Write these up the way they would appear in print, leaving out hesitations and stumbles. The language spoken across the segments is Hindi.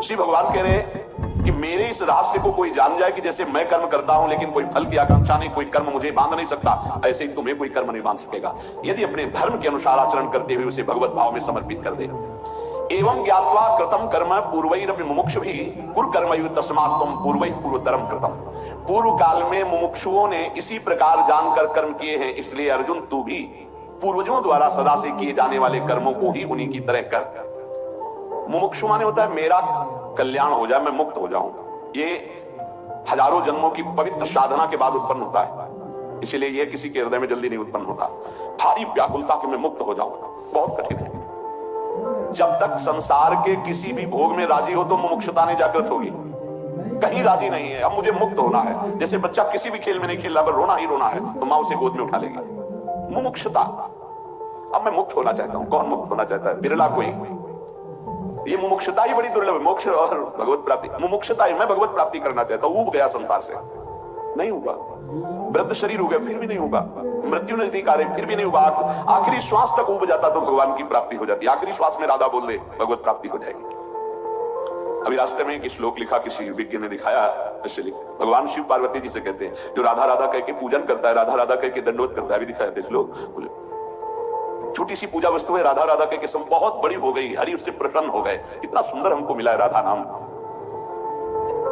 श्री भगवान कह रहे हैं कि मेरे इस रहस्य को कोई जान जाए कि जैसे मैं कर्म करता हूं लेकिन कोई फल की आकांक्षा नहीं, कोई कर्म मुझे बांध नहीं सकता, ऐसे ही तुम्हें कोई कर्म नहीं बांध सकेगा यदि अपने धर्म के अनुसार आचरण करते हुए उसे भगवत भाव में समर्पित कर दे। एवं ज्ञात्वा कृतम कर्म पूर्वैरपि मुमुक्षुभिः कुरु कर्मैव तस्मात् त्वं पूर्वैः पूर्वतरम कृतम। पूर्व काल में मुमुक्षुओं ने इसी प्रकार जानकर कर्म किए हैं, इसलिए अर्जुन तू भी पूर्वजों द्वारा सदा से किए जाने वाले कर्मों को ही उन्हीं की तरह कर। मुमुक्षु माने होता है मेरा कल्याण हो जाए, मैं मुक्त हो जाऊं। ये हजारों जन्मों की पवित्र साधना के बाद उत्पन्न होता है, इसीलिए ये किसी के हृदय में जल्दी नहीं उत्पन्न होता। भारी व्याकुलता कि मैं मुक्त हो जाऊं बहुत कठिन है। जब तक संसार के किसी भी भोग में राजी हो तो मुमुक्षुता नहीं जागृत होगी। कहीं राजी नहीं है, अब मुझे मुक्त होना है। जैसे बच्चा किसी भी खेल में नहीं खेल रहा, पर रोना ही रोना है तो मां उसे गोद में उठा लेगी। मुमुक्षुता, अब मैं मुक्त होना चाहता हूं। कौन मुक्त होना चाहता है? बिरला कोई। ये मुमुक्षुता ही बड़ी दुर्लभ है। मोक्ष और भगवत प्राप्ति। मुमुक्षुता ही, मैं भगवत प्राप्ति करना चाहता हूं, ऊब गया संसार से, नहीं होगा। वृद्ध शरीर हो गया फिर भी नहीं होगा। मृत्यु नजदीक आ रही फिर भी नहीं होगा। आखिरी श्वास तक ऊब जाता तो भगवान की प्राप्ति हो जाती। आखिरी श्वास में राधा बोल दे भगवत प्राप्ति हो जाएगी। अभी रास्ते में एक श्लोक लिखा, किसी विज्ञ ने दिखाया, ऐसे लिखा। भगवान शिव पार्वती जी से कहते हैं, जो राधा राधा कह के पूजन करता है, राधा राधा कह के दंडवत करता है, अभी दिखाया था श्लोक। छोटी सी पूजा वस्तु है, राधा राधा कह के बहुत बड़ी हो गई, हरि उससे प्रसन्न हो गए, कितना सुंदर हमको मिला है राधा नाम।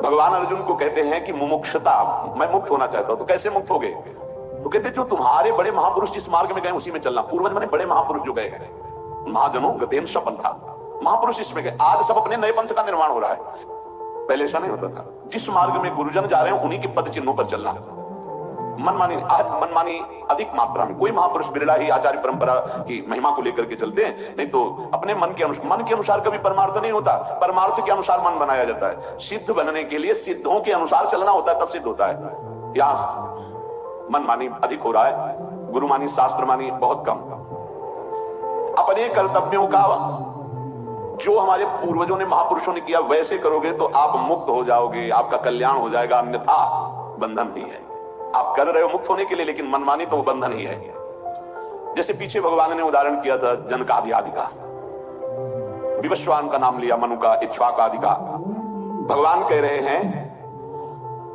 भगवान अर्जुन को कहते हैं कि मुमुक्षुता, मैं मुक्त होना चाहता हूं। तो कैसे मुक्त हो गए? तो कहते जो तुम्हारे बड़े महापुरुष जिस मार्ग में गए उसी में चलना। पूर्वज माने बड़े महापुरुष जो गए हैं, महाजनों गतेन स पंथा, महापुरुष इसमें गए। आज सब अपने नए पंथ का निर्माण हो रहा है, पहले ऐसा नहीं होता था। जिस मार्ग में गुरुजन जा रहे हैं उन्हीं के पद चिन्हों पर चलना। मनमानी अधिक मात्रा में, कोई महापुरुष बिरला ही आचार्य परंपरा की महिमा को लेकर के चलते हैं, नहीं तो अपने मन के अनुसार कभी परमार्थ नहीं होता। परमार्थ के अनुसार मन बनाया जाता है। सिद्ध बनने के लिए सिद्धों के अनुसार चलना होता है, तब सिद्ध होता है। यहाँ मनमानी अधिक हो रहा है, गुरुमानी शास्त्रमानी बहुत कम। अपने कर्तव्यों का जो हमारे पूर्वजों ने महापुरुषों ने किया वैसे करोगे तो आप मुक्त हो जाओगे, आपका कल्याण हो जाएगा। अन्यथा बंधन नहीं है। आप कर रहे हो मुक्त होने के लिए, लेकिन मनमानी तो बंधन ही है। जैसे पीछे भगवान ने उदाहरण किया था जनकादि आदि का, विवस्वान का नाम लिया, मनु का, इक्ष्वाक आदि का। भगवान कह रहे हैं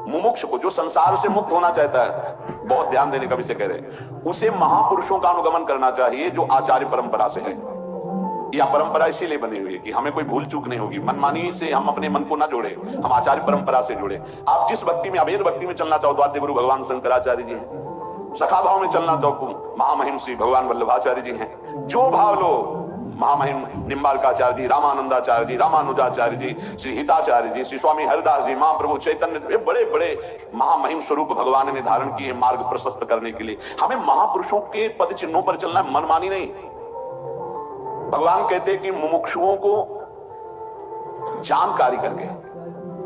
मुमुक्ष को, जो संसार से मुक्त होना चाहता है, बहुत ध्यान देने का विषय कह रहे हैं, उसे महापुरुषों का अनुगमन करना चाहिए जो आचार्य परंपरा से है। यह परंपरा इसीलिए बनी हुई है कि हमें कोई भूल चूक नहीं होगी। मनमानी से हम अपने मन को ना जोड़े, हम आचार्य परंपरा से जोड़े। आप जिस भक्ति में, अभेद भक्ति में चलना चाहो तो आद्य गुरु भगवान शंकराचार्य जी हैं। सखा भाव में चलना चाहो महामहिम श्री भगवान वल्लभाचार्य जी हैं। जो भाव लो, महामहिम निम्बार्काचार्य जी, रामानंदाचार्य जी, रामानुजाचार्य जी, श्री हिताचार्य जी, श्री स्वामी हरिदास जी, महाप्रभु चैतन्य, बड़े बड़े महामहिम स्वरूप भगवान ने धारण किए मार्ग प्रशस्त करने के लिए। हमें महापुरुषों के पद चिन्हों पर चलना है, मनमानी नहीं। भगवान कहते हैं कि मुमुक्षुओं को जानकारी करके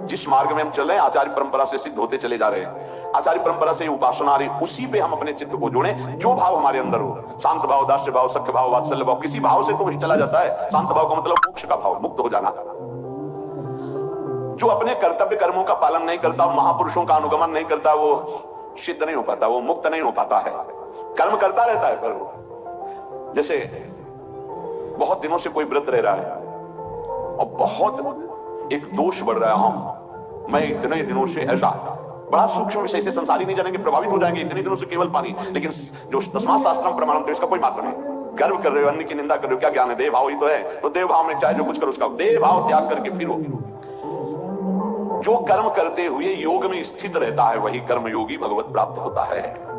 जिस मार्ग में हम चल रहे हैं, आचार्य परंपरा से सिद्ध होते चले जा रहे हैं, आचार्य परंपरा से उपासना आ रही, उसी पे हम अपने चित्त को जोड़ें। जो भाव हमारे अंदर हो, शांत भाव, दास्य भाव, सख्य भाव, वात्सल्य भाव, किसी भाव से तो वही चला जाता है। शांत भाव का मतलब मोक्ष का भाव, मुक्त हो जाना। जो अपने कर्तव्य कर्मों का पालन नहीं करता, महापुरुषों का अनुगमन नहीं करता, वो सिद्ध नहीं हो पाता, वो मुक्त नहीं हो पाता है। कर्म करता रहता है, पर जैसे बहुत दिनों से कोई व्रत रह रहा है और बहुत एक दोष बढ़ रहा है, हाँ मैं इतने दिनों से ऐसा, बड़ा सूक्ष्म विषय से संसारी नहीं जानेंगे, प्रभावित हो जाएंगे। इतने दिनों से केवल पानी, लेकिन जो तस्मात् शास्त्रम प्रमाणम, तो इसका कोई महत्व नहीं। गर्व कर रहे हो, अन्य की निंदा कर रहे हो, क्या ज्ञान है? देव भाव ही तो है। तो देव भाव में चाहे जो कुछ करो, उसका देव भाव त्याग करके फिरो। जो कर्म करते हुए योग में स्थित रहता है वही कर्म योगी भगवत प्राप्त होता है।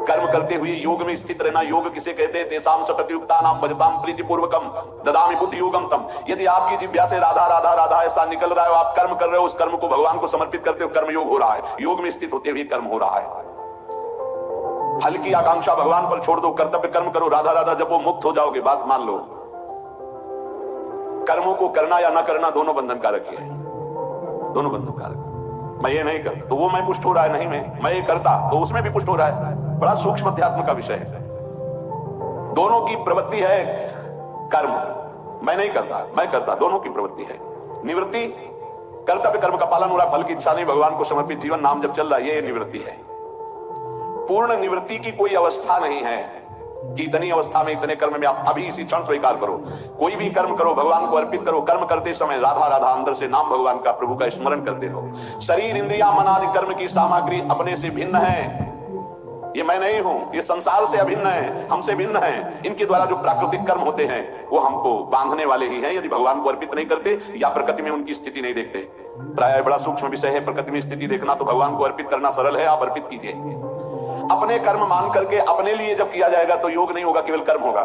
कर्म करते हुए योग में स्थित रहना, योग किसे कहते हैं? तेसाम सततयुक्तानाम भजताम प्रीतिपूर्वकम ददामि बुद्धि योगम तम। यदि आपकी जिह्वा से राधा राधा राधा ऐसा निकल रहा है, आप कर्म कर रहे हो, उस कर्म को भगवान को समर्पित करते हो, कर्म योग हो रहा है। योग में स्थित होते हुए कर्म हो रहा है। फल की आकांक्षा भगवान पर छोड़ दो, कर्तव्य कर्म करो, राधा राधा जब वो मुक्त हो जाओगे। बात मान लो, कर्मों को करना या ना करना दोनों बंधन कारक है, दोनों बंधन कारक। मैं ये नहीं कर तो वो मैं पुष्ट हो रहा है, नहीं मैं ये करता तो उसमें भी पुष्ट हो रहा है। बड़ा सूक्ष्म अध्यात्म का विषय है। दोनों की प्रवृत्ति है कर्म, मैं नहीं करता मैं करता, दोनों की प्रवृत्ति है। निवृत्ति, कर्तव्य कर्म का पालन हो रहा है, फल की इच्छा नहीं, भगवान को समर्पित जीवन नाम जब चल रहा है, ये निवृत्ति है। पूर्ण निवृत्ति की कोई अवस्था नहीं है। कि इतनी अवस्था में इतने कर्म में आप अभी इसी क्षण स्वीकार करो। कोई भी कर्म करो, भगवान को अर्पित करो। कर्म करते समय राधा राधा अंदर से नाम भगवान का, प्रभु का स्मरण करते रहो। शरीर, इंद्रिया, मन आदि कर्म की सामग्री अपने से भिन्न है। ये मैं नहीं हूं, ये संसार से अभिन्न है, हमसे भिन्न है। इनके द्वारा जो प्राकृतिक कर्म होते हैं वो हमको बांधने वाले ही हैं, यदि भगवान को अर्पित नहीं करते या प्रकृति में उनकी स्थिति नहीं देखते। प्राय बड़ा सूक्ष्म विषय है प्रकृति में स्थिति देखना, तो भगवान को अर्पित करना सरल है, आप अर्पित कीजिए। अपने कर्म मान करके अपने लिए जब किया जाएगा तो योग नहीं होगा, केवल कर्म होगा।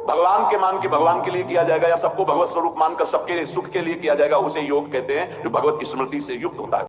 भगवान के मान के भगवान के लिए किया जाएगा या सबको भगवत स्वरूप मानकर सबके सुख के लिए किया जाएगा, उसे योग कहते हैं, जो भगवत स्मृति से युक्त होता है।